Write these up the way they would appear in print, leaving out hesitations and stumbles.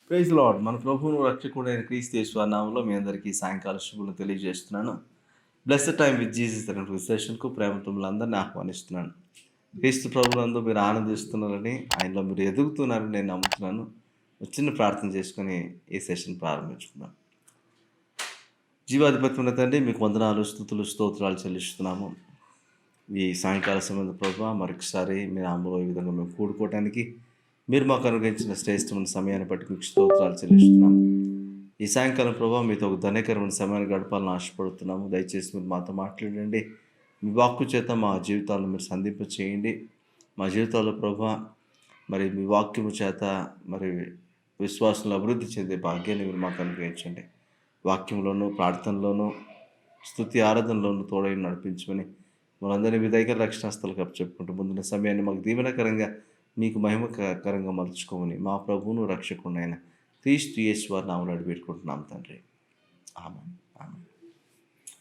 Praise lord. మన ప్రభువును రక్షకుడైన క్రీస్తు యేసు వారి నామములో మీ అందరికీ సాయంకాల శుభములు తెలియజేస్తున్నాను. బ్లెస్డ్ టైమ్ విత్ జీసస్ అనే సెషన్‌కు ప్రేమతో మిమ్మల్ని ఆహ్వానిస్తున్నాను. క్రీస్తు ప్రభువునందు మీరు ఆనందిస్తున్నారని, ఆయనలో మీరు ఎదుగుతున్నారని నేను నమ్ముతున్నాను. చిన్న ప్రార్థన చేసుకొని ఈ సెషన్ ప్రారంభించుకుందాం. జీవాధిపతి ఉన్న తండ్రి, మీకు వందనాలు, స్తుతులు, స్తోత్రాలు చెల్లిస్తున్నాము. ఈ సాయంకాల సమయంలో ప్రభువా మరొకసారి మీ నామములో ఈ విధంగా మేము కూడుకోవటానికి మీరు మాకు అనుగ్రహించిన శ్రేష్టమైన సమయాన్ని బట్టి మీకు స్తోత్రాలు చెల్లిస్తున్నాము. ఈ సాయంకాలం ప్రభావ మీతో ఒక ధన్యకరమైన సమయాన్ని గడపాలని ఆశపడుతున్నాము. దయచేసి మీరు మాతో మాట్లాడండి. మీ వాక్కు చేత మా జీవితాలను మీరు సంధింప చేయండి. మా జీవితాల్లో ప్రభావ మరి మీ వాక్యము చేత మరి విశ్వాసంలో అభివృద్ధి చెందే భాగ్యాన్ని మీరు మాకు అనుగ్రహించండి. వాక్యంలోనూ, ప్రార్థనలోనూ, స్తుతి ఆరాధనలోనూ తోడై నడిపించమని మనందరినీ మీ దగ్గర రక్షణాస్థలకు చెప్పుకుంటూ ముందున్న సమయాన్ని మాకు దీవెనకరంగా మీకు మహిమకరంగా మలుచుకోమని మా ప్రభువును రక్షకుడైన క్రీస్తు యేసు వారి నామములో అడిగిపెట్టుకుంటున్నాం తండ్రి. ఆమేన్. ఆమేన్.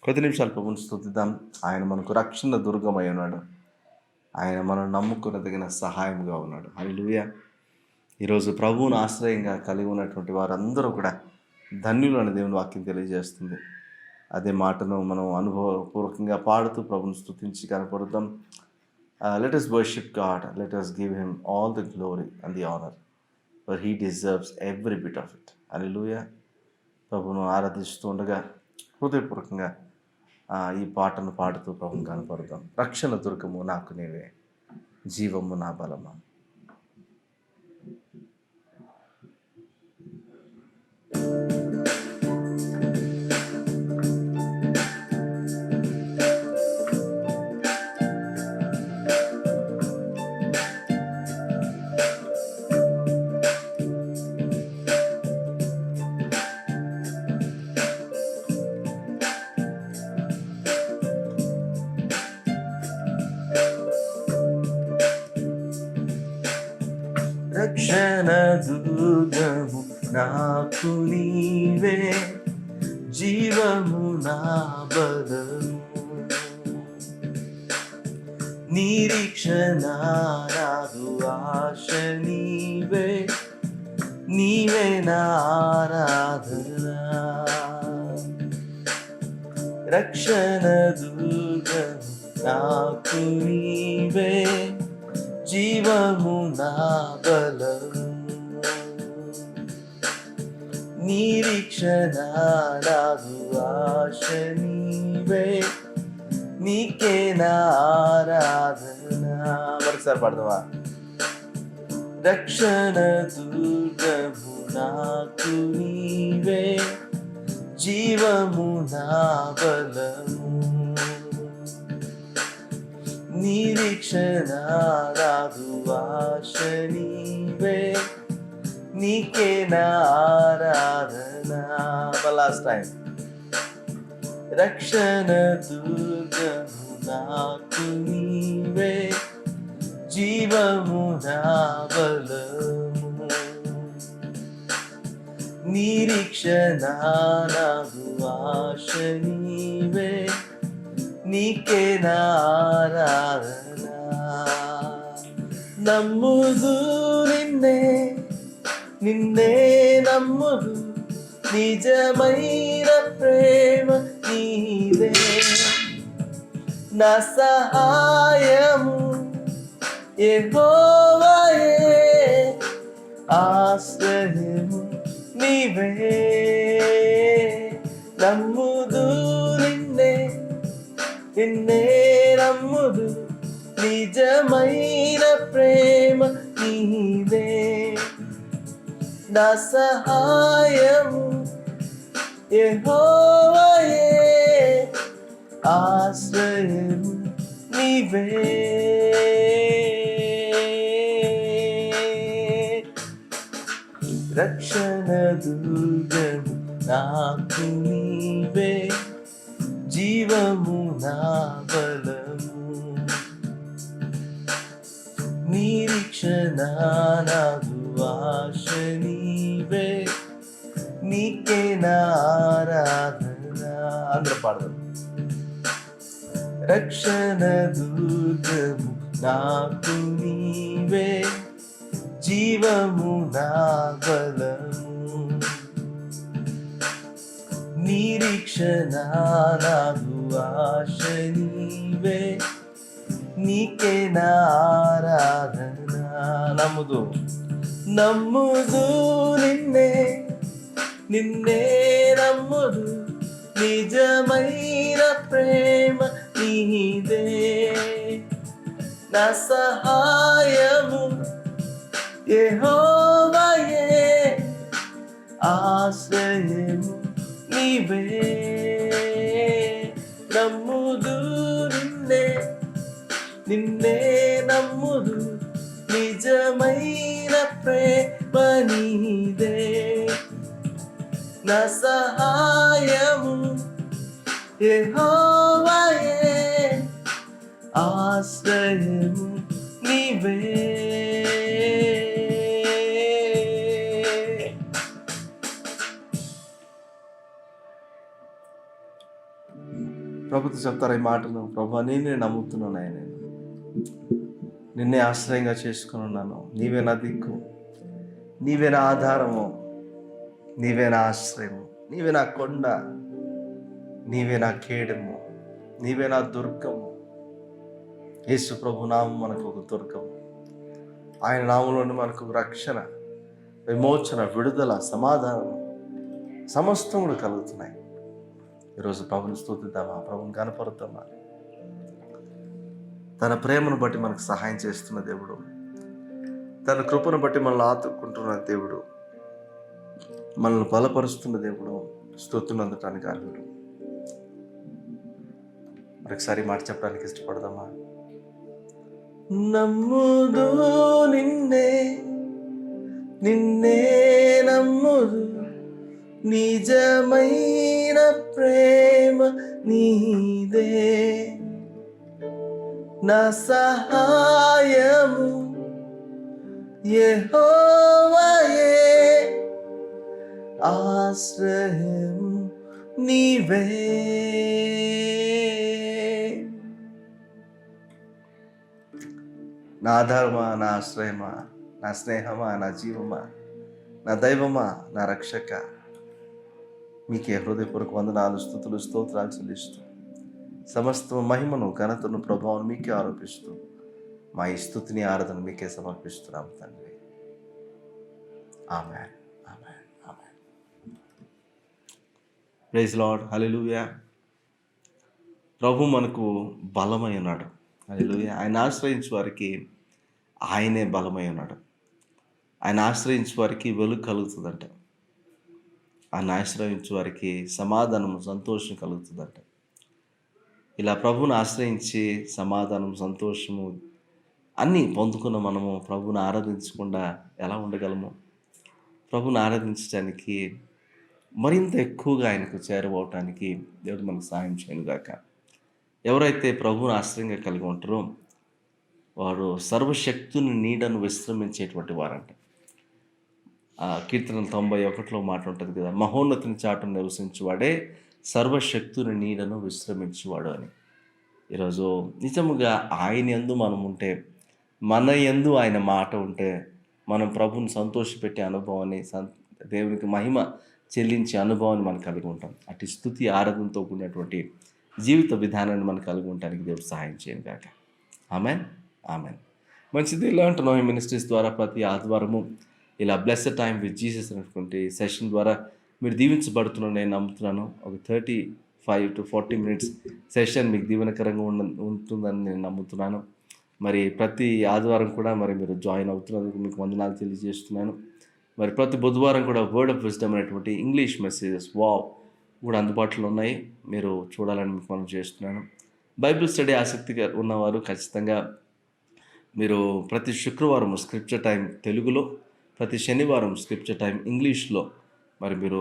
కొద్ది నిమిషాలు ప్రభువును స్తుతిద్దాం. ఆయన మనకు రక్షణ దుర్గమై ఉన్నాడు. ఆయన మనం నమ్ముకునదగిన సహాయంగా ఉన్నాడు. హల్లెలూయా. ఈరోజు ప్రభువును ఆశ్రయంగా కలిగి ఉన్నటువంటి వారందరూ కూడా ధన్యులు అని దేవుని వాక్యం తెలియజేస్తుంది. అదే మాటను మనం అనుభవపూర్వకంగా పాడుతూ ప్రభువును స్తుతించి కనపడుద్దాం. Let us worship God. Let us give him all the glory and the honor, for he deserves every bit of it. Hallelujah. ప్రభువును ఆరాధిస్తూ ఉండగా హృదయపూర్వకంగా ఈ పాటను పాడుతూ ప్రభువును కనపడదాం. రక్షణ దుర్గము నాకు నీవే, జీవము నా బలమా. రక్షణ దుర్గము నాకు నీవే, జీవము నా బలము. నిరీక్షణ నాదు ఆశ నీవే, నీవే నా ఆరాధన. రక్షణ దుర్గము నాకు నీవే, జీవము నా బలము. నిరీక్షణ నాదు ఆశ నీవే, నీకే నా ఆరాధన. మరొకసారి పాడదామా? రక్షణ దుర్గము నాకు నీవే, జీవము నా బలము. నిరీక్షణ నాదు ఆశ నీవే, నీకే నా ఆరాధన. Last time. రక్షణ దుర్గము నాకు నీవే, జీవము నా బలము. నిరీక్షణ నాదు ఆశ నీవే, నీకే నా ఆరాధన. నమ్ముదు నిన్నే, నిన్నే నమ్ముదు, నిజమైన ప్రేమ నీవే. నా సహాయము యెహోవాయే, ఆశ్రయము నీవే. నమ్ముదు నిన్నే, నిన్నే నమ్ముదు, నిజమైన ప్రేమ నీవే. నా సహాయము యెహోవాయే, ఆశ్రయము నీవే. రక్షణ దుర్గము నాకు నీవే, జీవము నా బలము. నిరీక్షణ నాదు ఆశ నీవే, నీకే నా ఆరాధన. అందరూ పాడదాం. రక్షణ దుర్గము నాకు నీవే, జీవము నా బలము. నిరీక్షణ నాగు ఆశ నీవే, నీకే నా ఆరాధన. నమ్ముదు నమ్ముదు నిన్నే, నిన్నే నమ్ముదు, నిజమైన ప్రేమ నీదే. నా సహాయము యెహోవాయే, ఆశ్రయము నీవే. నమ్ముదు నిన్నే, నిన్నే నమ్ముదు, నిజమైన ప్రేమ నీదే. నా సహాయము యెహోవాయే, ఆశ్రయము నీవే. ప్రభుత్వం చెప్తారా ఈ మాటలు? ప్రభు నేనే నమ్ముతున్నాను, ఆయన నిన్నే ఆశ్రయంగా చేసుకుని ఉన్నాను. నీవే నా దిక్కు, నీవే నా ఆధారము, నీవే నా ఆశ్రయము, నీవే నా కొండ, నీవే నా కేడము, నీవే నా దుర్గము. యేసు ప్రభు నామం మనకు ఒక దుర్గము. ఆయన నామంలోని మనకు రక్షణ, విమోచన, విడుదల, సమాధానం సమస్తములు కలుగుతున్నాయి. ఈరోజు ప్రభుని స్తుతిద్దామా, ప్రభుని కనపరుద్దామా. తన ప్రేమను బట్టి మనకు సహాయం చేస్తున్న దేవుడు, తన కృపను బట్టి మనల్ని ఆదుకుంటున్న దేవుడు, మనల్ని బలపరుస్తున్న దేవుడు, స్తుతులు అందటానికి అర్హుడు. మరొకసారి మాట చెప్పడానికి ఇష్టపడదామా? నమ్ముదు నిన్నే, నిన్నే నమ్ముదు, నిజమైన ప్రేమ నీదే. నా సహాయము యెహోవాయే, ఆశ్రయము నీవే. నా ఆధారమా, నా ఆశ్రయమా, నా స్నేహమా, నా జీవమా, నా దైవమా, నా రక్షక, మీకే హృదయపూర్వక వందనాలు, స్తుతులు, స్తోత్రాలు చెల్లిస్తూ సమస్త మహిమను, ఘనతను, ప్రభావం మీకే ఆరోపిస్తూ మా ఈ స్తుతిని, ఆరాధన మీకే సమర్పిస్తున్నాం తండ్రి. ఆమేన్, ఆమేన్, ఆమేన్. Praise lord. హల్లెలూయా. ప్రభు మనకు బలమై ఉన్నాడు. హల్లెలూయా. ఆయన ఆశ్రయించే వారికి ఆయనే బలమై ఉన్నాడు. ఆయన ఆశ్రయించే వారికి వెలుగు కలుగుతుందంట. ఆయన ఆశ్రయించే వారికి సమాధానము, సంతోషం కలుగుతుందంట. ఇలా ప్రభువుని ఆశ్రయించి సమాధానం, సంతోషము అన్నీ పొందుకున్న మనము ప్రభువుని ఆరాధించకుండా ఎలా ఉండగలము? ప్రభువుని ఆరాధించడానికి మరింత ఎక్కువగా ఆయనకు చేరువవటానికి దేవుడు మనకు సహాయం చేయను గాక. ఎవరైతే ప్రభువుని ఆశ్రయంగా కలిగి ఉంటారో వారు సర్వశక్తుని నీడను విశ్రమించేటువంటి వారంట. కీర్తన 91లో మాట ఉంటుంది కదా, మహోన్నతిని చాటును నివసించేవాడే సర్వశక్తుని నీడను విశ్రమించేవాడు అని. ఈరోజు నిజముగా ఆయన యందు మనం ఉంటే, మన యందు ఆయన మాట ఉంటే, మనం ప్రభుని సంతోషపెట్టే అనుభవాన్ని, దేవునికి మహిమ చెల్లించే అనుభవాన్ని మనం కలిగి ఉంటాం. అటు స్తుతి, ఆరాధనతో కూడినటువంటి జీవిత విధానాన్ని మనం కలిగి ఉండటానికి దేవుడు సహాయం చేయను గాక. Amen, amen. మంచిది. ఇలాంటి నోయి మినిస్ట్రీస్ ద్వారా ప్రతి ఆదివారము ఇలా బ్లెస్డ్ టైం విత్ జీసస్ అనేటువంటి సెషన్ ద్వారా మీరు దీవించబడుతున్నాను నేను నమ్ముతున్నాను. ఒక 35 to 40 minutes సెషన్ మీకు దీవెనకరంగా ఉంటుందని నేను నమ్ముతున్నాను. మరి ప్రతి ఆదివారం కూడా మరి మీరు జాయిన్ అవుతున్నందుకు మీకు వందనాలు తెలియజేస్తున్నాను. మరి ప్రతి బుధవారం కూడా వర్డ్ ఆఫ్ విజ్డమ్ అనేటువంటి ఇంగ్లీష్ మెసేజెస్ కూడా అందుబాటులో ఉన్నాయి. మీరు చూడాలని మీకు మనం చేస్తున్నాను. బైబిల్ స్టడీ ఆసక్తిగా ఉన్నవారు ఖచ్చితంగా మీరు ప్రతి శుక్రవారం స్క్రిప్చర్ టైం తెలుగులో, ప్రతి శనివారం స్క్రిప్చర్ టైం ఇంగ్లీష్లో మరి మీరు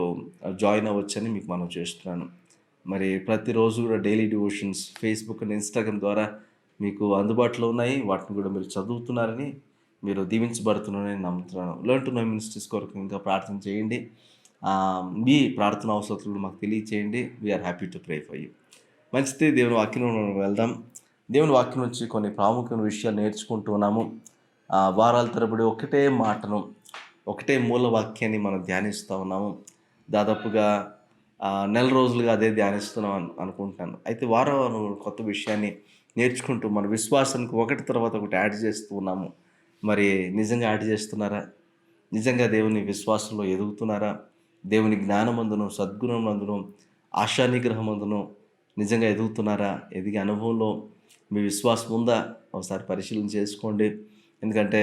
జాయిన్ అవ్వచ్చని మీకు మనం చేస్తున్నాను. మరి ప్రతిరోజు కూడా daily devotions Facebook and Instagram ద్వారా మీకు అందుబాటులో ఉన్నాయి. వాటిని కూడా మీరు చదువుతున్నారని, మీరు దీవించబడుతున్నారని నమ్ముతున్నాను. లెర్న్ టు నో మినిస్ట్రీస్ కొరకు ఇంకా ప్రార్థన చేయండి. మీ ప్రార్థన అవసరాలు కూడా మాకు తెలియచేయండి. We are happy to pray for you. మంచిది. దేవుని వాక్యం వెళ్దాం. దేవుని వాక్యం నుంచి కొన్ని ప్రాముఖ్యమైన విషయాలు నేర్చుకుంటూ ఉన్నాము. వారాల తరబడి ఒకటే మాటను, ఒకటే మూల వాక్యాన్ని మనం ధ్యానిస్తూ ఉన్నాము. దాదాపుగా నెల రోజులుగా అదే ధ్యానిస్తున్నాం అనుకుంటున్నాను. అయితే వారం వారం కొత్త విషయాన్ని నేర్చుకుంటూ మన విశ్వాసానికి ఒకటి తర్వాత ఒకటి యాడ్ చేస్తూ ఉన్నాము. మరి నిజంగా యాడ్ చేస్తున్నారా? నిజంగా దేవుని విశ్వాసంలో ఎదుగుతున్నారా? దేవుని జ్ఞానమందును, సద్గుణమందును, ఆశానిగ్రహమందును నిజంగా ఎదుగుతున్నారా? ఎదిగే అనుభవంలో మీ విశ్వాసం ఉందా? ఒకసారి పరిశీలన చేసుకోండి. ఎందుకంటే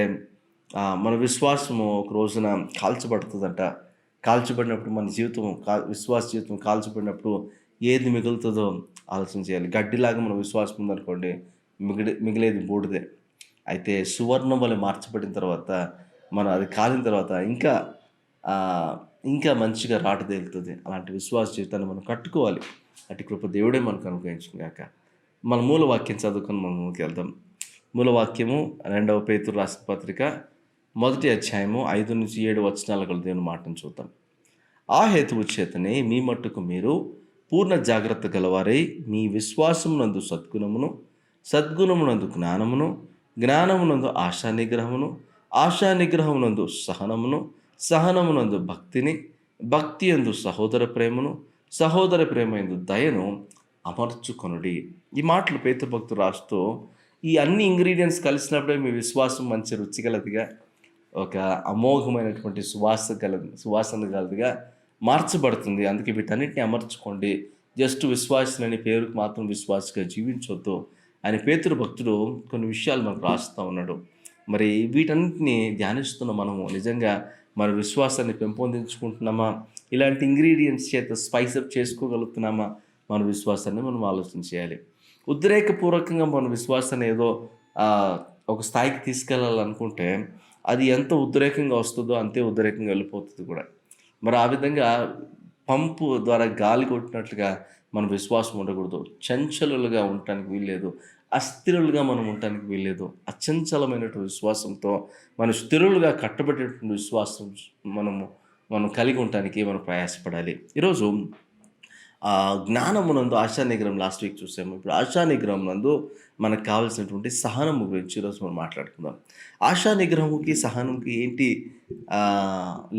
మన విశ్వాసము ఒక రోజున కాల్చబడుతుందంట. కాల్చబడినప్పుడు మన జీవితం విశ్వాస జీవితం కాల్చబడినప్పుడు ఏది మిగులుతుందో ఆలోచన చేయాలి. గడ్డిలాగా మన విశ్వాసం ఉందనుకోండి, మిగిలేది బూడిదే. అయితే సువర్ణం వలె మార్చబడిన తర్వాత, మనం అది కాలిన తర్వాత ఇంకా మంచిగా రాటుదేలుతుంది. అలాంటి విశ్వాస జీవితాన్ని మనం కట్టుకోవాలి. అటు కృప దేవుడే మనకు అనుగ్రహించును గాక. మన మూల వాక్యం చదువుకొని మనం ముందుకెళ్దాం. మూల వాక్యము 2వ పేతురు రాసిన పత్రిక 1వ అధ్యాయము 5-7 వచనాలు గల దేవుని మాటను చూద్దాం. ఆ హేతువు చేతనే మీ మట్టుకు మీరు పూర్ణ జాగ్రత్త గలవారై మీ విశ్వాసమునందు సద్గుణమును, సద్గుణమునందు జ్ఞానమును, జ్ఞానమునందు ఆశానిగ్రహమును, ఆశానిగ్రహమునందు సహనమును, సహనమునందు భక్తిని, భక్తి యందు సహోదర ప్రేమను, సహోదర ప్రేమ యందు దయను అమర్చుకొనుడి. ఈ మాటలు పేతురు భక్తుడు రాస్తూ, ఈ అన్ని ఇంగ్రీడియంట్స్ కలిసినప్పుడే మీ విశ్వాసం మంచి రుచిగలదిగా, ఒక అమోఘమైనటువంటి సువాసన గలదిగా మార్చబడుతుంది. అందుకే వీటన్నిటిని అమర్చుకోండి. జస్ట్ విశ్వాసులని పేరుకు మాత్రం విశ్వాసగా జీవించొద్దు అని పేతురు భక్తుడు కొన్ని విషయాలు మనకు రాస్తూ ఉన్నాడు. మరి వీటన్నిటిని ధ్యానిస్తున్న మనము నిజంగా మన విశ్వాసాన్ని పెంపొందించుకుంటున్నామా? ఇలాంటి ఇంగ్రీడియంట్స్ చేత స్పైసప్ చేసుకోగలుగుతున్నామా? మన విశ్వాసాన్ని మనం ఆలోచన చేయాలి. ఉద్రేకపూర్వకంగా మన విశ్వాసాన్ని ఏదో ఒక స్థాయికి తీసుకెళ్ళాలనుకుంటే అది ఎంత ఉద్రేకంగా వస్తుందో అంతే ఉద్రేకంగా వెళ్ళిపోతుంది కూడా. మరి ఆ విధంగా పంపు ద్వారా గాలి కొట్టినట్లుగా మన విశ్వాసం ఉండకూడదు. చంచలులుగా ఉండటానికి వీల్లేదు. అస్థిరులుగా మనం ఉండటానికి వీల్లేదు. అచంచలమైనటువంటి విశ్వాసంతో మనం స్థిరులుగా కట్టబడేటువంటి విశ్వాసం మనం కలిగి ఉండటానికి మనం ప్రయాసపడాలి. ఈరోజు జ్ఞానమునందు ఆశానిగ్రహం లాస్ట్ వీక్ చూసాము. ఇప్పుడు ఆశానిగ్రహం నందు మనకు కావాల్సినటువంటి సహనము గురించి ఈరోజు మనం మాట్లాడుకుందాం. ఆశానిగ్రహముకి సహనంకి ఏంటి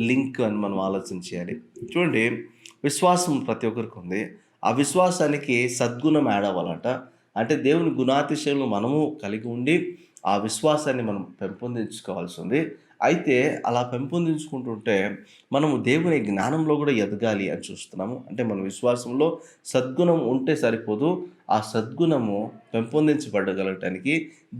లింక్ అని మనం ఆలోచన చేయాలి. చూడండి, విశ్వాసం ప్రతి ఒక్కరికి ఉంది. ఆ విశ్వాసానికి సద్గుణం యాడ్ అవ్వాలంట. అంటే దేవుని గుణాతిశయంలో మనము కలిగి ఉండి ఆ విశ్వాసాన్ని మనం పెంపొందించుకోవాల్సి ఉంది. అయితే అలా పెంపొందించుకుంటుంటే మనము దేవుని జ్ఞానంలో కూడా ఎదగాలి అని చూస్తున్నాము. అంటే మన విశ్వాసంలో సద్గుణం ఉంటే సరిపోదు. ఆ సద్గుణము పెంపొందించబడగలగటానికి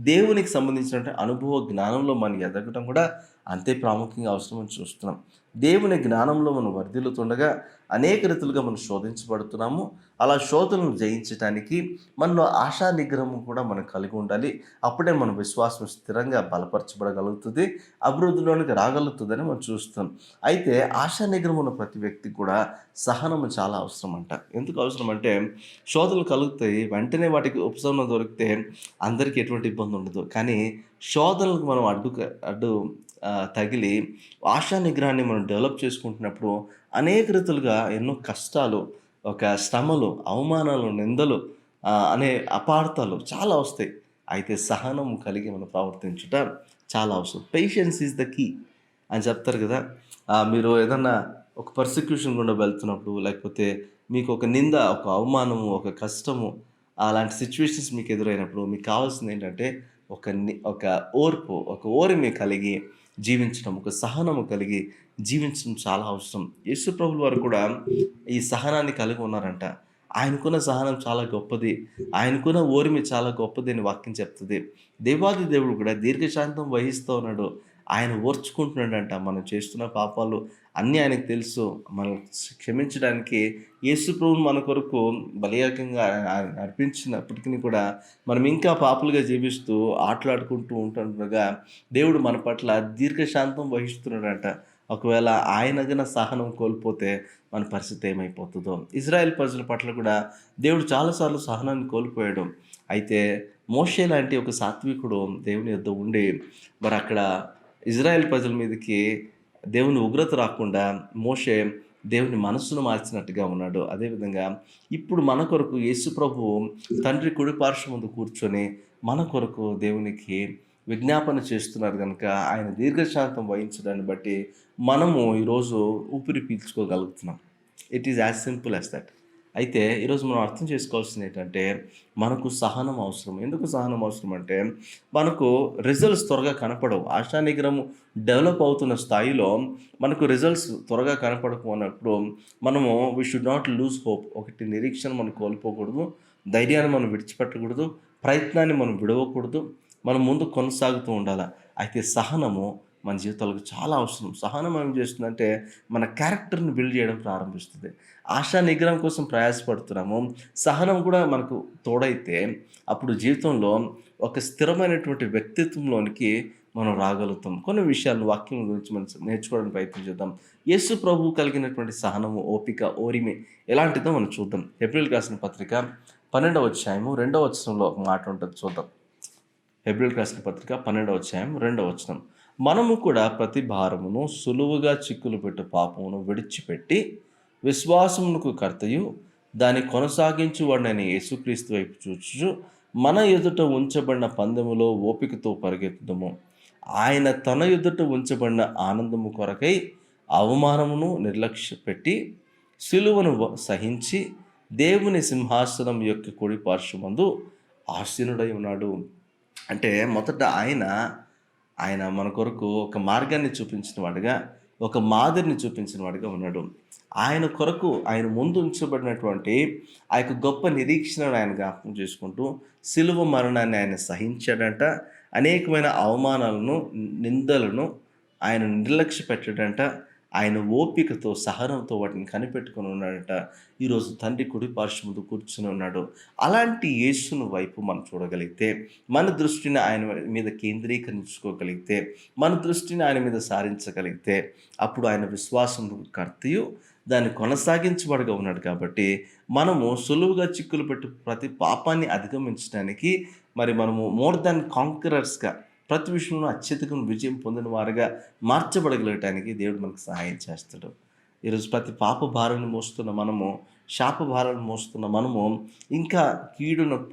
దేవునికి సంబంధించినటువంటి అనుభవ జ్ఞానంలో మనం ఎదగటం కూడా అంతే ప్రాముఖ్యంగా అవసరమని చూస్తున్నాం. దేవుని జ్ఞానంలో మనం వర్ధిల్లుతుండగా అనేక రీతులుగా మనం శోధించబడుతున్నాము. అలా శోధనను జయించడానికి మనలో ఆశా నిగ్రహం కూడా మనం కలిగి ఉండాలి. అప్పుడే మన విశ్వాసం స్థిరంగా బలపరచబడగలుగుతుంది, అభివృద్ధిలోనికి రాగలుగుతుందని మనం చూస్తాం. అయితే ఆశా నిగ్రహం ఉన్న ప్రతి వ్యక్తికి కూడా సహనము చాలా అవసరం అంట. ఎందుకు అవసరం అంటే, శోధనలు కలుగుతాయి, వెంటనే వాటికి ఉపశమనం దొరికితే అందరికీ ఎటువంటి ఇబ్బంది ఉండదు. కానీ శోధనలకు మనం అడ్డు తగిలి ఆశా నిగ్రహాన్ని మనం డెవలప్ చేసుకుంటున్నప్పుడు అనేక రీతులుగా ఎన్నో కష్టాలు, ఒక శ్రమలు, అవమానాలు, నిందలు అనే అపార్థాలు చాలా వస్తాయి. అయితే సహనం కలిగి మనం ప్రవర్తించుట చాలా అవసరం. పేషెన్స్ ఈజ్ ద కీ అని చెప్తారు కదా. మీరు ఏదన్నా ఒక పర్సిక్యూషన్ గుండా వెళ్తున్నప్పుడు, లేకపోతే మీకు ఒక నింద, ఒక అవమానము, ఒక కష్టము, అలాంటి సిచ్యువేషన్స్ మీకు ఎదురైనప్పుడు మీకు కావాల్సింది ఏంటంటే ఒక ఓర్పు, ఒక ఓర్మి కలిగి జీవించడం, ఒక సహనము కలిగి జీవించడం చాలా అవసరం. యేసు ప్రభుల వారు కూడా ఈ సహనాన్ని కలిగి ఉన్నారంట. ఆయనకున్న సహనం చాలా గొప్పది, ఆయనకున్న ఓర్మి చాలా గొప్పది అని వాక్యం చెప్తుంది. దేవాది దేవుడు కూడా దీర్ఘశాంతం వహిస్తూ ఉన్నాడు. ఆయన ఓర్చుకుంటున్నాడంట. మనం చేస్తున్న పాపాలు అన్నీ ఆయనకు తెలుసు. మనం క్షమించడానికి యేసు ప్రభువును మన కొరకు బలియాగంగా అర్పించినప్పటికీ కూడా మనం ఇంకా పాపులుగా జీవిస్తూ ఆటలాడుకుంటూ ఉంటుండగా దేవుడు మన పట్ల దీర్ఘశాంతం వహిస్తున్నాడంట. ఒకవేళ ఆయన సహనం కోల్పోతే మన పరిస్థితి ఏమైపోతుందో. ఇజ్రాయెల్ ప్రజల పట్ల కూడా దేవుడు చాలాసార్లు సహనాన్ని కోల్పోయాడు. అయితే మోషే లాంటి ఒక సాత్వికుడు దేవుని యొద్ద ఉండి మరి అక్కడ ఇజ్రాయెల్ ప్రజల మీదకి దేవుని ఉగ్రత రాకుండా మోషే దేవుని మనస్సును మార్చినట్టుగా ఉన్నాడు. అదేవిధంగా ఇప్పుడు మన కొరకు యేసు ప్రభువు తండ్రి కుడి పార్శ్వం ముందు కూర్చొని మన కొరకు దేవునికి విజ్ఞాపన చేస్తున్నారు కనుక ఆయన దీర్ఘశాంతం వహించడాన్ని బట్టి మనము ఈరోజు ఊపిరి పీల్చుకోగలుగుతున్నాం. It is as simple as that. అయితే ఈరోజు మనం అర్థం చేసుకోవాల్సింది ఏంటంటే, మనకు సహనం అవసరం. ఎందుకు సహనం అవసరం అంటే, మనకు రిజల్ట్స్ త్వరగా కనపడవు. ఆశా నిగ్రహం డెవలప్ అవుతున్న స్థాయిలో మనకు రిజల్ట్స్ త్వరగా కనపడకపోయినప్పుడు మనము we should not lose hope. ఒకటి, నిరీక్షణ మనం కోల్పోకూడదు, ధైర్యాన్ని మనం విడిచిపెట్టకూడదు, ప్రయత్నాన్ని మనం విడవకూడదు, మనం ముందు కొనసాగుతూ ఉండాలి. అయితే సహనము మన జీవితాలకు చాలా అవసరం. సహనం ఏం చేస్తుందంటే మన క్యారెక్టర్‌ని బిల్డ్ చేయడం ప్రారంభిస్తుంది. ఆశా నిగ్రహం కోసం ప్రయాసపడుతున్నాము. సహనం కూడా మనకు తోడైతే అప్పుడు జీవితంలో ఒక స్థిరమైనటువంటి వ్యక్తిత్వంలోనికి మనం రాగలుగుతాం. కొన్ని విషయాలు వాక్యం గురించి మనం నేర్చుకోవడానికి ప్రయత్నం చేద్దాం. యేసు ప్రభువు కలిగినటువంటి సహనము, ఓపిక, ఓరిమి ఎలాంటిదో మనం చూద్దాం. హెబ్రీయులకు రాసిన పత్రిక 12వ అధ్యాయము 2వ వచనంలో ఒక మాట ఉంటుంది, చూద్దాం. హెబ్రీయులకు రాసిన పత్రిక 12వ అధ్యాయం 2వ వచనం. మనము కూడా ప్రతి భారమును సులువుగా చిక్కులు పెట్టు పాపమును విడిచిపెట్టి విశ్వాసమునకు కర్తయు దాన్ని కొనసాగించువాడని యేసుక్రీస్తు వైపు చూచుచు మన ఎదుట ఉంచబడిన పందెములో ఓపికతో పరిగెత్తుదము. ఆయన తన ఎదుట ఉంచబడిన ఆనందము కొరకై అవమానమును నిర్లక్ష్య పెట్టి సిలువను సహించి దేవుని సింహాసనం యొక్క కుడి పార్శ్వమందు ఆసీనుడై ఉన్నాడు. అంటే మొదట ఆయన మన కొరకు ఒక మార్గాన్ని చూపించిన వాడుగా, ఒక మాదిరిని చూపించిన వాడుగా ఉన్నాడు. ఆయన కొరకు ఆయన ముందు ఉంచబడినటువంటి ఆ యొక్క గొప్ప నిరీక్షణను ఆయన జ్ఞాపకం చేసుకుంటూ సిలువ మరణాన్ని ఆయన సహించాడంట. అనేకమైన అవమానాలను, నిందలను ఆయన నిర్లక్ష్య పెట్టాడంట. ఆయన ఓపికతో, సహనంతో వాటిని కనిపెట్టుకొని ఉన్నాడట. ఈరోజు తండ్రి కుడి పార్శ్వం ముందు కూర్చుని ఉన్నాడు. అలాంటి యేసును వైపు మనం చూడగలిగితే, మన దృష్టిని ఆయన మీద కేంద్రీకరించుకోగలిగితే, మన దృష్టిని ఆయన మీద సారించగలిగితే, అప్పుడు ఆయన విశ్వాసం కర్తయు దాన్ని కొనసాగించబడగా ఉన్నాడు. కాబట్టి మనము సులువుగా చిక్కులు పెట్టు ప్రతి పాపాన్ని అధిగమించడానికి మనము మోర్ దాన్ కాంకరర్స్గా, ప్రతి విషయంలో అత్యధికం విజయం పొందిన వారుగా మార్చబడగలగటానికి దేవుడు మనకు సహాయం చేస్తాడు. ఈరోజు ప్రతి పాప భారాన్ని మోస్తున్న మనము, శాప భారాన్ని మోస్తున్న మనము, ఇంకా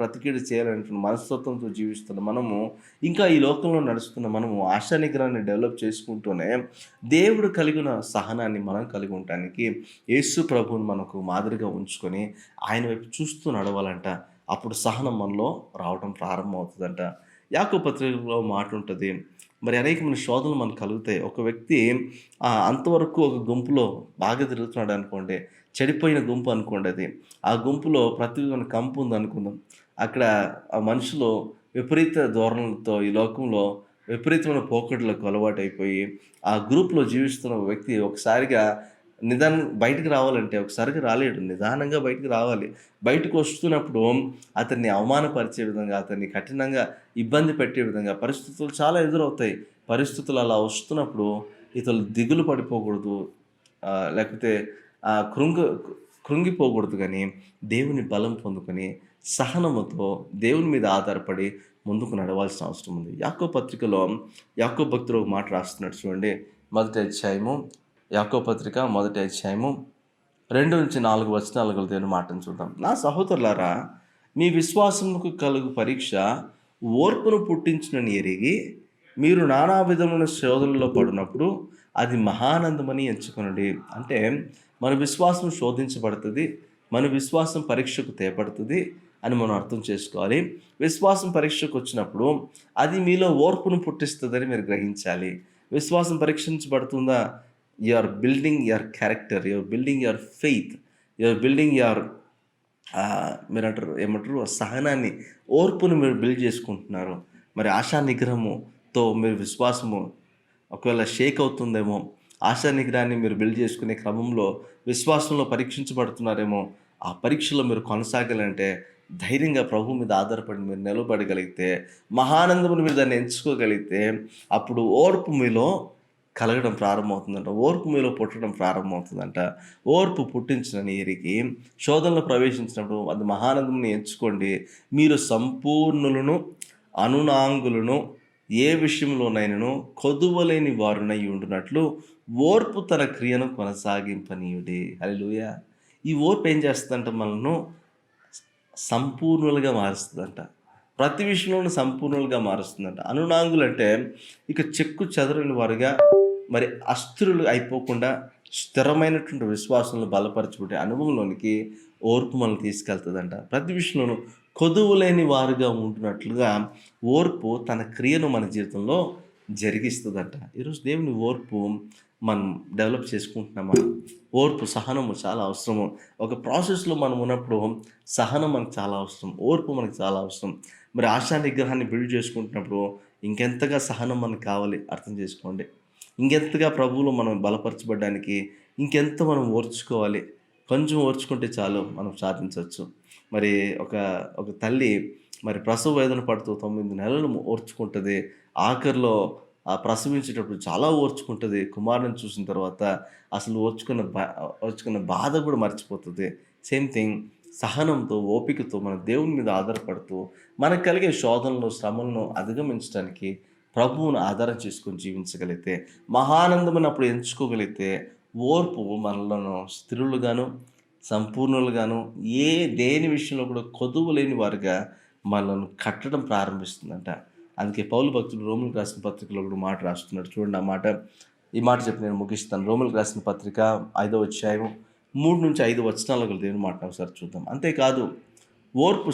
ప్రతి కీడు చేయాలనేటువంటి మనస్తత్వంతో జీవిస్తున్న మనము, ఇంకా ఈ లోకంలో నడుస్తున్న మనము ఆశా నిగ్రహాన్ని డెవలప్ చేసుకుంటూనే దేవుడు కలిగిన సహనాన్ని మనం కలిగి ఉండటానికి యేసు ప్రభువుని మనకు మాదిరిగా ఉంచుకొని ఆయన వైపు చూస్తూ నడవాలంట. అప్పుడు సహనం మనలో రావడం ప్రారంభం అవుతుందంట. యాకోబు పత్రికలో మాట ఉంటుంది, అనేకమైన శోధనలు మనకు కలుగుతాయి. ఒక వ్యక్తి అంతవరకు ఒక గుంపులో బాగా తిరుగుతున్నాడు అనుకోండి, చెడిపోయిన గుంపు అనుకోండి అది. ఆ గుంపులో ప్రతి కంపు ఉంది అనుకుందాం. అక్కడ ఆ మనుషులు విపరీత ధోరణులతో ఈ లోకంలో విపరీతమైన పోకడలకు అలవాటైపోయి ఆ గ్రూప్లో జీవిస్తున్న వ్యక్తి ఒకసారిగా బయటికి రావాలంటే ఒకసారిగా రాలేడు. నిదానంగా బయటికి రావాలి. బయటకు వస్తున్నప్పుడు అతన్ని అవమానపరిచే విధంగా, అతన్ని కఠినంగా ఇబ్బంది పెట్టే విధంగా పరిస్థితులు చాలా ఎదురవుతాయి. పరిస్థితులు అలా వస్తున్నప్పుడు ఇతరులు దిగులు పడిపోకూడదు, లేకపోతే కృంగిపోకూడదు. కానీ దేవుని బలం పొందుకొని సహనముతో దేవుని మీద ఆధారపడి ముందుకు నడవాల్సిన అవసరం ఉంది. యాకోబు పత్రికలో యాకోబు భక్తుడు ఒక మాట రాస్తున్నాడు, చూడండి. మొదటి అధ్యాయము, యాకోబు పత్రిక మొదటి అధ్యాయము 2-4 వచనాలు దేవుని మాటను చూద్దాం. నా సహోదరులారా, మీ విశ్వాసముకు కలుగు పరీక్ష ఓర్పును పుట్టించునని ఎరిగి మీరు నానా విధమైన శోధనలో పడినప్పుడు అది మహానందమని ఎంచుకొనండి. అంటే మన విశ్వాసం శోధించబడుతుంది, మన విశ్వాసం పరీక్షకు తేపడుతుంది అని మనం అర్థం చేసుకోవాలి. విశ్వాసం పరీక్షకు వచ్చినప్పుడు అది మీలో ఓర్పును పుట్టిస్తుందని మీరు గ్రహించాలి. విశ్వాసం పరీక్షించబడుతుందా? You are building your character, you are building your faith, you are building your ఏమంటారు సహనాన్ని, ఓర్పును మీరు బిల్డ్ చేసుకుంటున్నారు. ఆశా నిగ్రహముతో మీరు విశ్వాసము ఒకవేళ షేక్ అవుతుందేమో, ఆశా నిగ్రహాన్ని మీరు బిల్డ్ చేసుకునే క్రమంలో విశ్వాసంలో పరీక్షించబడుతున్నారేమో. ఆ పరీక్షలో మీరు కొనసాగాలంటే ధైర్యంగా ప్రభు మీద ఆధారపడి మీరు నిలబడగలిగితే, మహానందమును మీరు దాన్ని ఎంచుకోగలిగితే, అప్పుడు ఓర్పు మీలో కలగడం ప్రారంభమవుతుందంట. ఓర్పు మీలో పుట్టడం ప్రారంభమవుతుందంట. ఓర్పు పుట్టించిన ఎరిగి శోధనలో ప్రవేశించినప్పుడు అది మహానందముని ఎంచుకోండి. మీరు సంపూర్ణులను, అనునాంగులను, ఏ విషయంలోనైనను కొదువలేని వారునై ఉండునట్లు ఓర్పు తన క్రియను కొనసాగింపనీయుడి. హల్లెలూయా. ఈ ఓర్పు ఏం చేస్తుందంట? మనను సంపూర్ణులుగా మారుస్తుందంట. ప్రతి విషయంలోనూ సంపూర్ణులుగా మారుస్తుందంట. అనునాంగులు అంటే ఇక చెక్కు చెదరని వారుగా, అస్థిరులు అయిపోకుండా స్థిరమైనటువంటి విశ్వాసంలో బలపరచబడే అనుభవంలోనికి ఓర్పు మనల్ని తీసుకెళ్తుందంట. ప్రతి విషయంలోనూ కొదువు లేని వారుగా ఉంటున్నట్లుగా ఓర్పు తన క్రియను మన జీవితంలో జరిగిస్తుందంట. ఈరోజు దేవుని ఓర్పు మనం డెవలప్ చేసుకుంటున్నామా? ఓర్పు, సహనము చాలా అవసరము. ఒక ప్రాసెస్‌లో మనం ఉన్నప్పుడు సహనం మనకు చాలా అవసరం. ఓర్పు మనకు చాలా అవసరం. మరి ఆశా నిగ్రహాన్ని బిల్డ్ చేసుకుంటున్నప్పుడు ఇంకెంతగా సహనం మనకు కావాలి అర్థం చేసుకోండి. ఇంకెంతగా ప్రభువులో మనం బలపరచబడ్డానికి ఇంకెంత మనం ఓర్చుకోవాలి. కొంచెం ఓర్చుకుంటే చాలు మనం సాధించొచ్చు. మరి ఒక ఒక తల్లి మరి ప్రసవ వేదన పడుతూ 9 నెలలు ఓర్చుకుంటది. ఆఖరిలో ప్రసవించేటప్పుడు చాలా ఓర్చుకుంటది. కుమారుడిని చూసిన తర్వాత అసలు ఓర్చుకున్న బాధ కూడా మర్చిపోతది. సేమ్ థింగ్ సహనంతో, ఓపికతో మన దేవుని మీద ఆధారపడుతూ మనకు కలిగే శోధనలు, శ్రమలను అధిగమించడానికి ప్రభువును ఆధారం చేసుకొని జీవించగలిగితే, మహానందమని అప్పుడు ఎంచుకోగలిగితే, ఓర్పు మనలను స్థిరులుగాను, సంపూర్ణులుగాను, దేని విషయంలో కూడా కొదువు లేని వారుగా మనలను కట్టడం ప్రారంభిస్తుందంట. అందుకే పౌలు భక్తుడు రోమీయులకు రాసిన పత్రికలో కూడా మాట రాస్తున్నాడు. చూడండి ఆ మాట. ఈ మాట చెప్పి నేను ముగిస్తాను. రోమీయులకు రాసిన పత్రిక 5వ అధ్యాయం 3-5 వచనాలు గల దేవుని మాట ఒకసారి చూద్దాం. అంతేకాదు ఓర్పు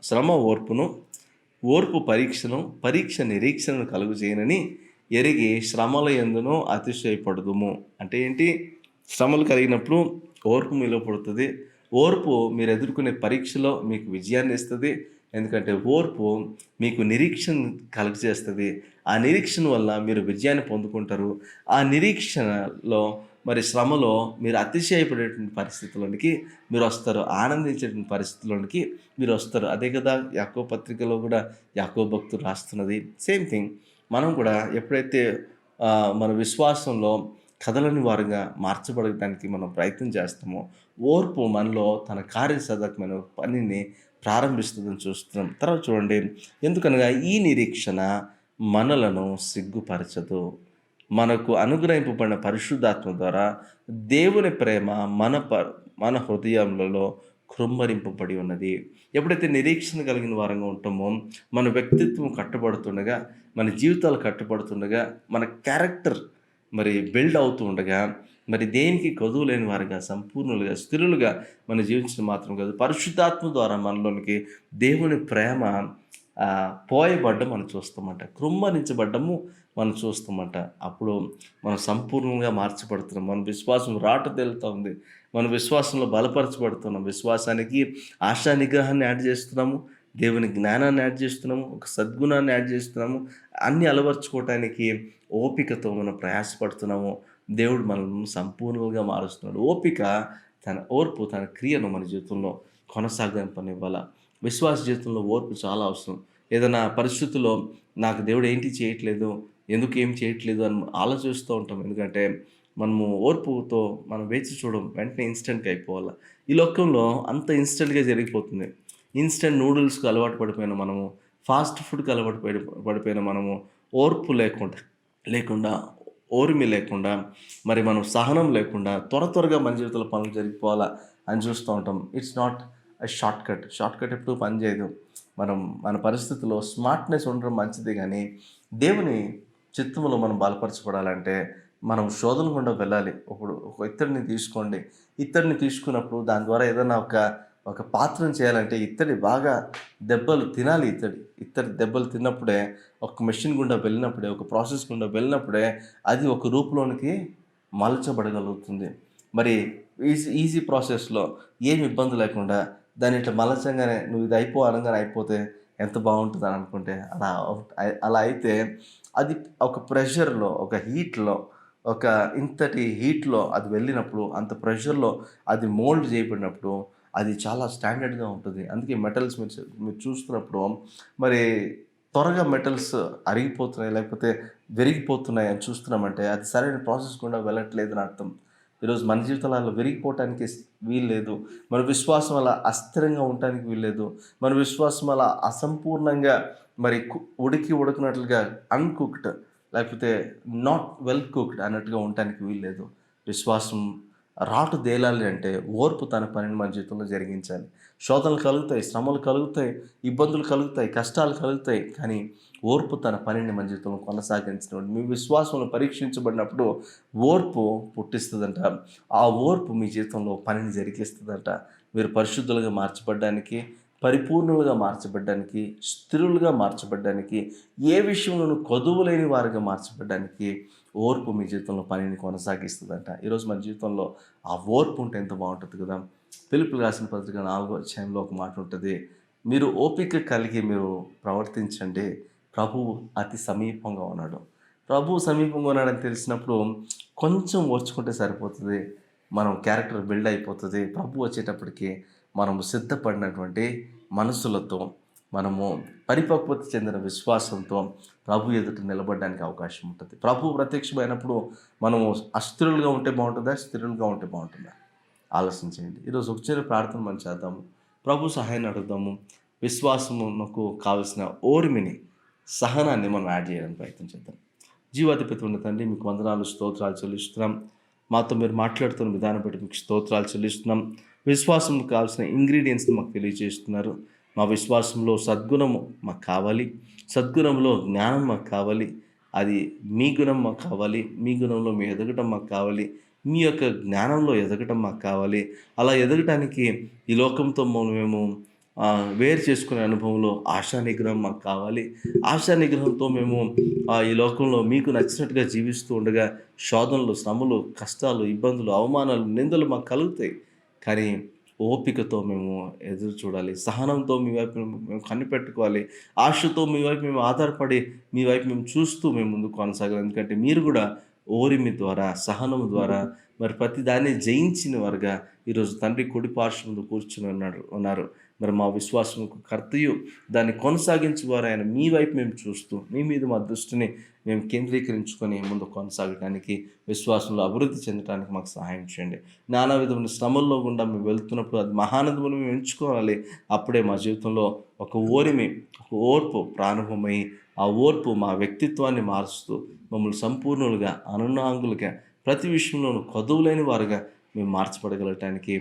శ్రమ ఓర్పును, ఓర్పు పరీక్షను, పరీక్ష నిరీక్షణను కలుగజేయనని ఎరిగి శ్రమల యందును అతిశయపడదుము. అంటే ఏంటి? శ్రమలు కలిగినప్పుడు ఓర్పు మీలో పుడుతుంది. ఓర్పు మీరు ఎదుర్కొనే పరీక్షలో మీకు విజయాన్ని ఇస్తుంది. ఎందుకంటే ఓర్పు మీకు నిరీక్షణ కలుగజేస్తుంది. ఆ నిరీక్షణ వల్ల మీరు విజయాన్ని పొందుకుంటారు. ఆ నిరీక్షణలో మరి శ్రమలో మీరు అతిశయపడేటువంటి పరిస్థితుల్లోనికి మీరు వస్తారు. ఆనందించేటువంటి పరిస్థితుల్లోనికి మీరు వస్తారు. అదే కదా యాకోబు పత్రికలో కూడా యాకోబు భక్తుడు రాస్తున్నది. సేమ్ థింగ్ మనం కూడా ఎప్పుడైతే మన విశ్వాసంలో కదలని వారుగా మార్చబడటానికి మనం ప్రయత్నం చేస్తామో, ఓర్పు మనలో తన కార్యసాధకమైన పనిని ప్రారంభిస్తుందని చూస్తున్నాం. తర్వాత చూడండి, ఎందుకనగా ఈ నిరీక్షణ మనలను సిగ్గుపరచదు. మనకు అనుగ్రహింపబడిన పరిశుద్ధాత్మ ద్వారా దేవుని ప్రేమ మన హృదయములలో కృమ్మరింపబడి ఉన్నది. ఎప్పుడైతే నిరీక్షణ కలిగిన వారంగా ఉంటామో, మన వ్యక్తిత్వం కట్టబడుతుండగా, మన జీవితాలు కట్టబడుతుండగా, మన క్యారెక్టర్ మరి బిల్డ్ అవుతూ ఉండగా, మరి దేనికి కొదువు లేని వారుగా, సంపూర్ణులుగా, స్థిరులుగా మనం జీవించడం మాత్రం కాదు, పరిశుద్ధాత్మ ద్వారా మనలోనికి దేవుని ప్రేమ పోయబడ్డం మనం చూస్తామంట. కృమ్మరించబడ్డము మనం చూస్తామంట. అప్పుడు మనం సంపూర్ణంగా మార్చబడుతున్నాం. మన విశ్వాసం రాట తేలుతూ ఉంది. మన విశ్వాసంలో బలపరచబడుతున్నాం. విశ్వాసానికి ఆశా నిగ్రహాన్ని యాడ్ చేస్తున్నాము, దేవుని జ్ఞానాన్ని యాడ్ చేస్తున్నాము, ఒక సద్గుణాన్ని యాడ్ చేస్తున్నాము. అన్నీ అలవర్చుకోవటానికి ఓపికతో మనం ప్రయాసపడుతున్నాము. దేవుడు మనల్ని సంపూర్ణంగా మారుస్తున్నాడు. ఓర్పు తన క్రియను మన జీవితంలో కొనసాగింపనివ్వాల. విశ్వాస జీవితంలో ఓర్పు చాలా అవసరం. ఏదైనా పరిస్థితుల్లో నాకు దేవుడు ఏంటి చేయట్లేదు, ఎందుకు ఏం చేయట్లేదు అని ఆలోచిస్తూ ఉంటాం. ఎందుకంటే మనము ఓర్పుతో మనం వేచి చూడం, వెంటనే ఇన్స్టెంట్గా అయిపోవాలి. ఈ లోకంలో అంత ఇన్స్టెంట్గా జరిగిపోతుంది. ఇన్స్టెంట్ నూడిల్స్కి అలవాటు పడిపోయిన మనము, ఫాస్ట్ ఫుడ్కి అలవాటు పడిపోయిన మనము, ఓర్పు లేకుండా ఓర్మి లేకుండా, మరి మనం సహనం లేకుండా త్వరగా మన జీవితంలో పనులు జరిగిపోవాలా అని చూస్తూ ఉంటాం. ఇట్స్ నాట్ షార్ట్ కట్ ఎప్పుడు పనిచేయదు. మనం మన పరిస్థితుల్లో స్మార్ట్నెస్ ఉండడం మంచిది, కానీ దేవుని చిత్తంలో మనం బలపరచబడాలంటే మనం శోధన గుండా వెళ్ళాలి. ఒక ఇత్తడిని తీసుకోండి. ఇత్తడిని తీసుకున్నప్పుడు దాని ద్వారా ఏదైనా ఒక పాత్రను చేయాలంటే ఇత్తడి బాగా దెబ్బలు తినాలి. ఇత్తడి దెబ్బలు తిన్నప్పుడే, ఒక మెషిన్ గుండా వెళ్ళినప్పుడే, ఒక ప్రాసెస్ గుండా వెళ్ళినప్పుడే అది ఒక రూపులోనికి మలచబడగలుగుతుంది. మరి ఈజీ ప్రాసెస్లో ఏమి ఇబ్బంది లేకుండా దాన్ని ఇట్లా మలచంగానే నువ్వు ఇది అనగానే అయిపోతే ఎంత బాగుంటుంది అని అనుకుంటే, అలా అయితే అది ఒక ప్రెషర్లో, ఒక హీట్లో, ఇంతటి హీట్లో అది వెళ్ళినప్పుడు, అంత ప్రెషర్లో అది మోల్డ్ చేయబడినప్పుడు అది చాలా స్టాండర్డ్గా ఉంటుంది. అందుకే మెటల్స్ మీరు చూస్తున్నప్పుడు మరి త్వరగా మెటల్స్ అరిగిపోతున్నాయి, లేకపోతే విరిగిపోతున్నాయి అని చూస్తున్నామంటే అది సరైన ప్రాసెస్ కూడా వెళ్ళట్లేదు అని అర్థం. ఈరోజు మన జీవితంలో అలా విరిగిపోవటానికి వీల్లేదు. మన విశ్వాసం అలా అస్థిరంగా ఉండటానికి వీల్లేదు. మన విశ్వాసం అలా అసంపూర్ణంగా మరి ఉడికినట్లుగా అన్కుక్డ్, లేకపోతే నాట్ వెల్ కుక్డ్ అన్నట్టుగా ఉండటానికి వీల్లేదు. విశ్వాసం రాటు తేలాలి అంటే ఓర్పు తన పనిని మన జీవితంలో జరిగించాలి. శోధనలు కలుగుతాయి, శ్రమలు కలుగుతాయి, ఇబ్బందులు కలుగుతాయి, కష్టాలు కలుగుతాయి, కానీ ఓర్పు తన పనిని మన జీవితంలో కొనసాగించినప్పుడు మీ విశ్వాసంలో పరీక్షించబడినప్పుడు ఓర్పు పుట్టిస్తుందంట. ఆ ఓర్పు మీ జీవితంలో పనిని జరిగిస్తుందంట. మీరు పరిశుద్ధులుగా మార్చబడ్డానికి, పరిపూర్ణులుగా మార్చబడ్డానికి, స్థిరులుగా మార్చబడ్డానికి, ఏ విషయంలోనూ కొదువులేని వారుగా మార్చబడ్డానికి ఓర్పు మీ జీవితంలో పనిని కొనసాగిస్తుందంట. ఈరోజు మన జీవితంలో ఆ ఓర్పు ఉంటే ఎంత బాగుంటుంది కదా. పిలుపులు రాసిన పత్రిక 4వ అధ్యాయంలో ఒక మాట ఉంటుంది. మీరు ఓపిక కలిగి మీరు ప్రవర్తించండి, ప్రభువు అతి సమీపంగా ఉన్నాడు. ప్రభువు సమీపంగా ఉన్నాడని తెలిసినప్పుడు కొంచెం ఓర్చుకుంటే సరిపోతుంది. మనం క్యారెక్టర్ బిల్డ్ అయిపోతుంది. ప్రభు వచ్చేటప్పటికి మనము సిద్ధపడినటువంటి మనసులతో, మనము పరిపక్వత చెందిన విశ్వాసంతో ప్రభు ఎదుట నిలబడడానికి అవకాశం ఉంటుంది. ప్రభు ప్రత్యక్షమైనప్పుడు మనము అస్థిరులుగా ఉంటే బాగుంటుందా, స్థిరులుగా ఉంటే బాగుంటుందా? ఆలోచించండి. ఈరోజు ఒక చిన్న ప్రార్థన మనం చేద్దాము. ప్రభు సహాయాన్ని అడుగుదాము. విశ్వాసమునకు కావలసిన ఓర్మిని, సహనాన్ని మనం యాడ్ చేయడానికి ప్రయత్నం చేద్దాం. జీవాధిపతి ఉన్న తండ్రి, మీకు వందనాలు, స్తోత్రాలు చెల్లిస్తున్నాం. మాతో మీరు మాట్లాడుతున్న విధానం బట్టి మీకు స్తోత్రాలు చెల్లిస్తున్నాం. విశ్వాసంకు కావాల్సిన ఇంగ్రీడియంట్స్ని మాకు తెలియజేస్తున్నారు. మా విశ్వాసంలో సద్గుణము మాకు కావాలి, సద్గుణంలో జ్ఞానం మాకు కావాలి. అది మీ గుణం మాకు కావాలి, మీ గుణంలో మీ ఎదగటం మాకు కావాలి, మీ యొక్క జ్ఞానంలో ఎదగటం మాకు కావాలి. అలా ఎదగటానికి ఈ లోకంతో మేము వేరు చేసుకునే అనుభవంలో ఆశా నిగ్రహం మాకు కావాలి. ఆశా నిగ్రహంతో మేము ఈ లోకంలో మీకు నచ్చినట్టుగా జీవిస్తూ ఉండగా శోధనలు, శ్రమలు, కష్టాలు, ఇబ్బందులు, అవమానాలు, నిందలు మాకు కలుగుతాయి. కానీ ఓపికతో మేము ఎదురు చూడాలి, సహనంతో మీ వైపు మేము కనిపెట్టుకోవాలి, ఆశతో మీ వైపు మేము ఆధారపడి మీ వైపు మేము చూస్తూ మేము ముందుకు కొనసాగాలి. ఎందుకంటే మీరు కూడా ఓరిమి ద్వారా, సహనం ద్వారా మరి ప్రతి దాన్ని జయించిన వారుగా ఈరోజు తండ్రి కుడి పార్శ్వంలో కూర్చుని ఉన్నారు. మరి మా విశ్వాసంకు కర్తయు దాన్ని కొనసాగించేవారు ఆయన మీ వైపు మేము చూస్తూ మీ మీద మా దృష్టిని మేము కేంద్రీకరించుకొని ముందు కొనసాగడానికి, విశ్వాసంలో అభివృద్ధి చెందడానికి మాకు సహాయం చేయండి. నానా విధమైన శ్రమల్లో గుండా మేము వెళ్తున్నప్పుడు అది మహానందమును మేము ఎంచుకోవాలి. అప్పుడే మా జీవితంలో ఒక ఓరిమి, ఒక ఓర్పు ప్రారంభమై ఆ ఓర్పు మా వ్యక్తిత్వాన్ని మారుస్తూ మమ్మల్ని సంపూర్ణులుగా, అనునాంగులుగా, ప్రతి విషయంలోనూ కొదువులేని వారుగా మేము మార్చబడగలటానికి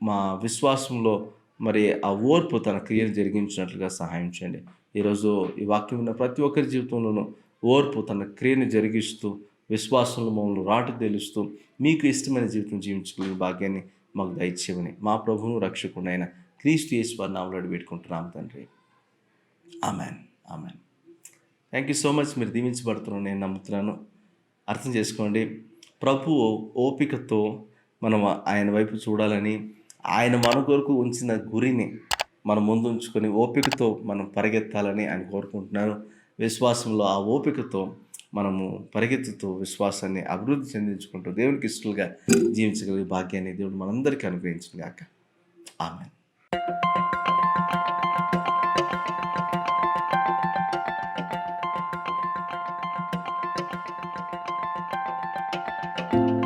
మా విశ్వాసంలో మరి ఆ ఓర్పు తన క్రియను జరిగించినట్లుగా సహాయం చేయండి. ఈరోజు ఈ వాక్యం ఉన్న ప్రతి ఒక్కరి జీవితంలోనూ ఓర్పు తన క్రియను జరిగిస్తూ, విశ్వాసంలో మమ్మల్ని రాటు తెలుస్తూ మీకు ఇష్టమైన జీవితం జీవించగలిగిన భాగ్యాన్ని మాకు దయచేయమని మా ప్రభువును రక్షకుడైన క్రీస్తు యేసు వారి నామములో అడిగిపెట్టుకుంటున్నాం తండ్రి. Amen, amen. Thank you so much. మీరు దీవించబడుతున్నాను నేను నమ్ముతున్నాను. అర్థం చేసుకోండి, ప్రభువు ఓపికతో మనం ఆయన వైపు చూడాలని, ఆయన మన కొరకు ఉంచిన గురిని మనం ముందు ఉంచుకొని ఓపికతో మనం పరిగెత్తాలని ఆయన కోరుకుంటున్నారు. విశ్వాసంలో ఆ ఓపికతో మనము పరిగెత్తుతూ విశ్వాసాన్ని అభివృద్ధి చెందించుకుంటూ దేవునికి ఇష్టలుగా జీవించగలిగే భాగ్యాన్ని దేవుడు మనందరికీ అనుగ్రహించును గాక. ఆమెన్.